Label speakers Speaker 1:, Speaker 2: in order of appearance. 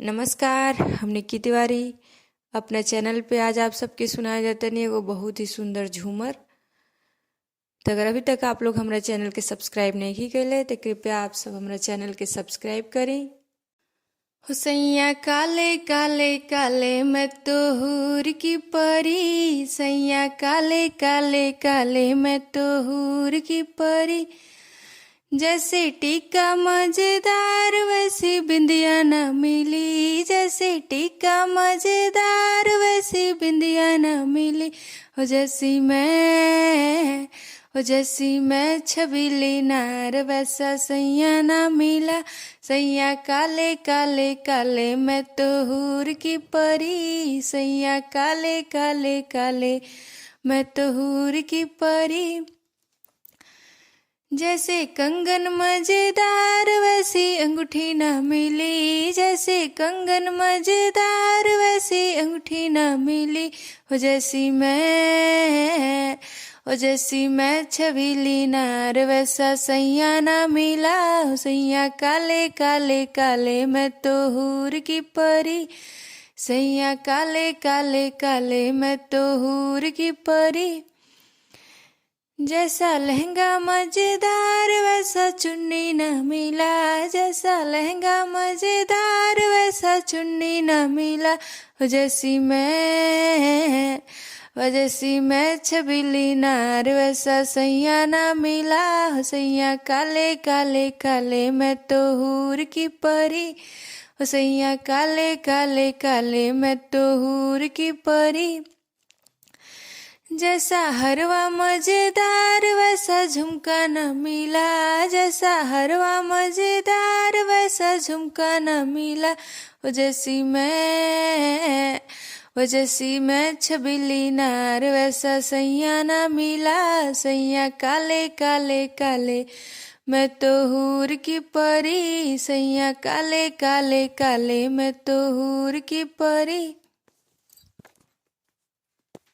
Speaker 1: नमस्कार, हम निक्की तिवारी। अपने चैनल पे आज आप सबके सुनाया जाता नहीं एगो बहुत ही सुंदर झूमर। तो अगर अभी तक आप लोग हमारे चैनल के सब्सक्राइब नहीं की कैले तो कृपया आप सब हमारे चैनल के सब्सक्राइब करें। हुसैया काले काले काले मैं तो हूर की परी, सैया काले काले काले मैं तो हूर की परी। जैसे टीका मजेदार वैसी बिंदिया न मिली, जैसे टीका मजेदार वैसी बिंदिया न मिली। हो जैसी मैं छबीली नार वैसा सैया ना मिला। सैया काले काले काले मैं तो हूर की परी, सैया काले काले काले मैं तो हूर की परी। जैसे कंगन मजेदार वैसी अंगूठी न मिली, जैसे कंगन मजेदार वैसी अंगूठी न मिली। हो जैसी मैं छबीली नार वैसा सैया ना मिला। हो सैया काले काले काले मैं तो हूर की परी, सैया काले काले काले मैं तो हूर की परी। जैसा लहंगा मजेदार वैसा चुन्नी न मिला, जैसा लहंगा मजेदार वैसा चुन्नी न मिला। जैसी मैं छबीली नार वैसा सैया ना मिला। हो सैया काले काले काले मैं तो हूर की परी, हो सैया काले काले काले मैं तो हूर की परी। जैसा हरवा मजेदार वैसा झुमका न मिला, जैसा हरवा मजेदार वैसा झुमका न मिला। वो जैसी मैं छबीली नार वैसा सैया ना मिला। सैया काले काले काले मैं तो हूर की परी, सैया काले काले काले मैं तो हूर की परी।